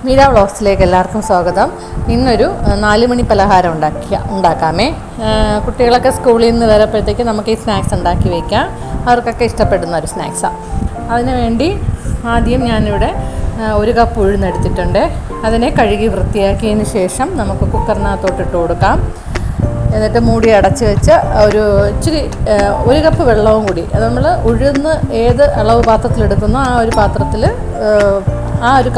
മീര വ്ളോഗ്സിലേക്ക് എല്ലാവർക്കും സ്വാഗതം. ഇന്നൊരു 4 മണി പലഹാരം ഉണ്ടാക്കാമേ. കുട്ടികളൊക്കെ സ്കൂളിൽ നിന്ന് വരുമ്പോഴത്തേക്ക് നമുക്ക് ഈ സ്നാക്സ് ഉണ്ടാക്കി വയ്ക്കാം. അവർക്കൊക്കെ ഇഷ്ടപ്പെടുന്ന ഒരു സ്നാക്സാണ്. അതിന് വേണ്ടി ആദ്യം ഞാനിവിടെ 1 കപ്പ് ഉഴുന്നെടുത്തിട്ടുണ്ട്. അതിനെ കഴുകി വൃത്തിയാക്കിയതിന് ശേഷം നമുക്ക് കുക്കറിനകത്തോട്ട് ഇട്ട് കൊടുക്കാം. എന്നിട്ട് മൂടി അടച്ച് വെച്ച് ഇച്ചിരി 1 കപ്പ് വെള്ളവും കൂടി, അത് നമ്മൾ ഉഴുന്ന് ഏത് അളവ് പാത്രത്തിലെടുക്കുന്നോ ആ ഒരു പാത്രത്തിൽ ആ ഒരു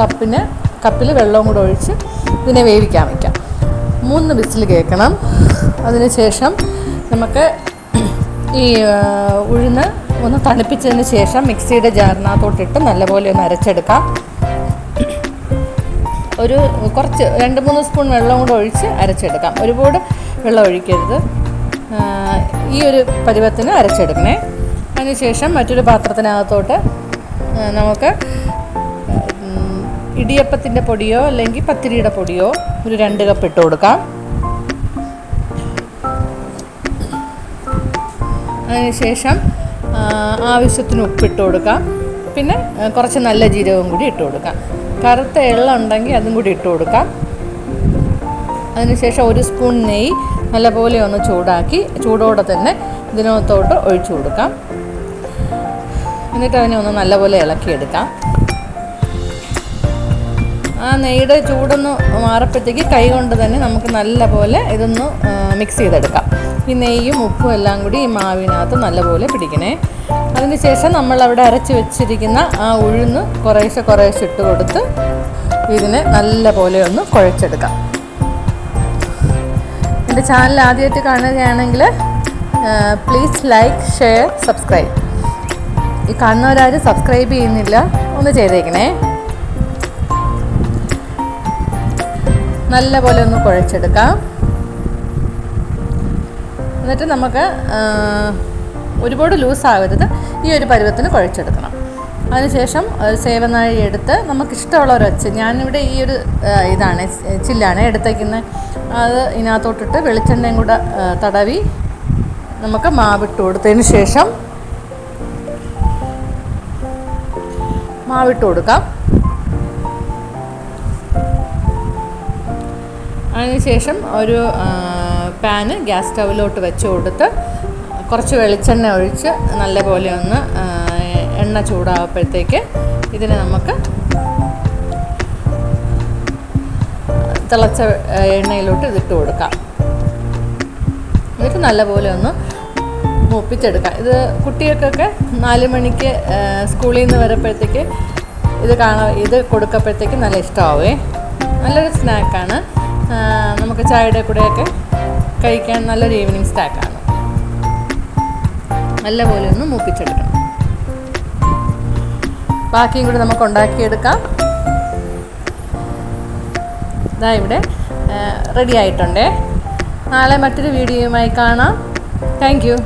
കപ്പിൽ വെള്ളവും കൂടെ ഒഴിച്ച് ഇതിനെ വേവിക്കാൻ വയ്ക്കാം. 3 വിസിൽ കേൾക്കണം. അതിന് ശേഷം നമുക്ക് ഈ ഉഴുന്ന് ഒന്ന് തണുപ്പിച്ചതിന് ശേഷം മിക്സിയുടെ ജാറിനകത്തോട്ടിട്ട് നല്ലപോലെ ഒന്ന് അരച്ചെടുക്കാം. കുറച്ച് 2-3 സ്പൂൺ വെള്ളം കൂടെ ഒഴിച്ച് അരച്ചെടുക്കാം. ഒരുപാട് വെള്ളം ഒഴിക്കരുത്. ഈ ഒരു പരുവത്തിന് അരച്ചെടുക്കണേ. അതിനുശേഷം മറ്റൊരു പാത്രത്തിനകത്തോട്ട് നമുക്ക് ഇടിയപ്പത്തിൻ്റെ പൊടിയോ അല്ലെങ്കിൽ പത്തിരിയുടെ പൊടിയോ 2 കപ്പ് ഇട്ട് കൊടുക്കാം. അതിനുശേഷം ആവശ്യത്തിന് ഉപ്പിട്ട് കൊടുക്കാം. പിന്നെ കുറച്ച് നല്ല ജീരകവും കൂടി ഇട്ട് കൊടുക്കാം. കറുത്ത എള്ള ഉണ്ടെങ്കിൽ അതും കൂടി ഇട്ട് കൊടുക്കാം. അതിനുശേഷം 1 സ്പൂൺ നെയ്യ് നല്ലപോലെ ഒന്ന് ചൂടാക്കി ചൂടോടെ തന്നെ ഇതിനകത്തോട്ട് ഒഴിച്ചു കൊടുക്കാം. എന്നിട്ട് അതിനെ ഒന്ന് നല്ലപോലെ ഇളക്കിയെടുക്കാം. ആ നെയ്യുടെ ചൂടൊന്ന് മാറപ്പോഴത്തേക്ക് കൈ കൊണ്ട് തന്നെ നമുക്ക് നല്ലപോലെ ഇതൊന്ന് മിക്സ് ചെയ്തെടുക്കാം. ഈ നെയ്യും ഉപ്പും എല്ലാം കൂടി ഈ മാവിനകത്ത് നല്ലപോലെ പിടിക്കണേ. അതിന് ശേഷം നമ്മളവിടെ അരച്ച് വെച്ചിരിക്കുന്ന ആ ഉഴുന്ന് കുറേശ്ശെ ഇട്ട് കൊടുത്ത് ഇതിനെ നല്ലപോലെ ഒന്ന് കുഴച്ചെടുക്കാം. എൻ്റെ ചാനൽ ആദ്യമായിട്ട് കാണുകയാണെങ്കിൽ പ്ലീസ് ലൈക്ക്, ഷെയർ, സബ്സ്ക്രൈബ്. ഈ കാണുന്നവരാരും സബ്സ്ക്രൈബ് ചെയ്യുന്നില്ല, ഒന്ന് ചെയ്തേക്കണേ. നല്ലപോലെ ഒന്ന് കുഴച്ചെടുക്കാം. എന്നിട്ട് നമുക്ക് ഒരുപാട് ലൂസാകരുത്, ഈ ഒരു പരുവത്തിന് കുഴച്ചെടുക്കണം. അതിനുശേഷം സേവനാഴി എടുത്ത് നമുക്കിഷ്ടമുള്ളൊരൊച്ച, ഞാനിവിടെ ഈ ഒരു ചില്ലാണ് എടുത്തേക്കുന്നത്. അത് ഇതിനകത്തോട്ടിട്ട് വെളിച്ചെണ്ണയും കൂടെ തടവി നമുക്ക് മാവിട്ട് കൊടുത്തതിന് ശേഷം മാവിട്ട് കൊടുക്കാം. അതിനുശേഷം ഒരു പാന് ഗ്യാസ് സ്റ്റൗവിലോട്ട് വെച്ച് കൊടുത്ത് കുറച്ച് വെളിച്ചെണ്ണ ഒഴിച്ച് നല്ലപോലെ ഒന്ന് എണ്ണ ചൂടാകുമ്പോഴത്തേക്ക് ഇതിനെ നമുക്ക് തിളച്ച എണ്ണയിലോട്ട് ഇതിട്ട് കൊടുക്കാം. എന്നിട്ട് നല്ലപോലെ ഒന്ന് മൂപ്പിച്ചെടുക്കാം. ഇത് കുട്ടികൾക്കൊക്കെ 4 മണിക്ക് സ്കൂളിൽ നിന്ന് വരുമ്പോഴത്തേക്ക് ഇത് കൊടുക്കപ്പോഴത്തേക്ക് നല്ല ഇഷ്ടമാവേ. നല്ലൊരു സ്നാക്കാണ്. നമുക്ക് ചായയുടെ കൂടെയൊക്കെ കഴിക്കാൻ നല്ലൊരു ഈവനിങ് സ്നാക്കാണ്. നല്ലപോലെ ഒന്ന് മൂപ്പിച്ചെടുക്കണം. ബാക്കിയും കൂടി നമുക്ക് ഉണ്ടാക്കിയെടുക്കാം. ഇതാ ഇവിടെ റെഡി ആയിട്ടുണ്ടേ. നാളെ മറ്റൊരു വീഡിയോയുമായി കാണാം. Thank you.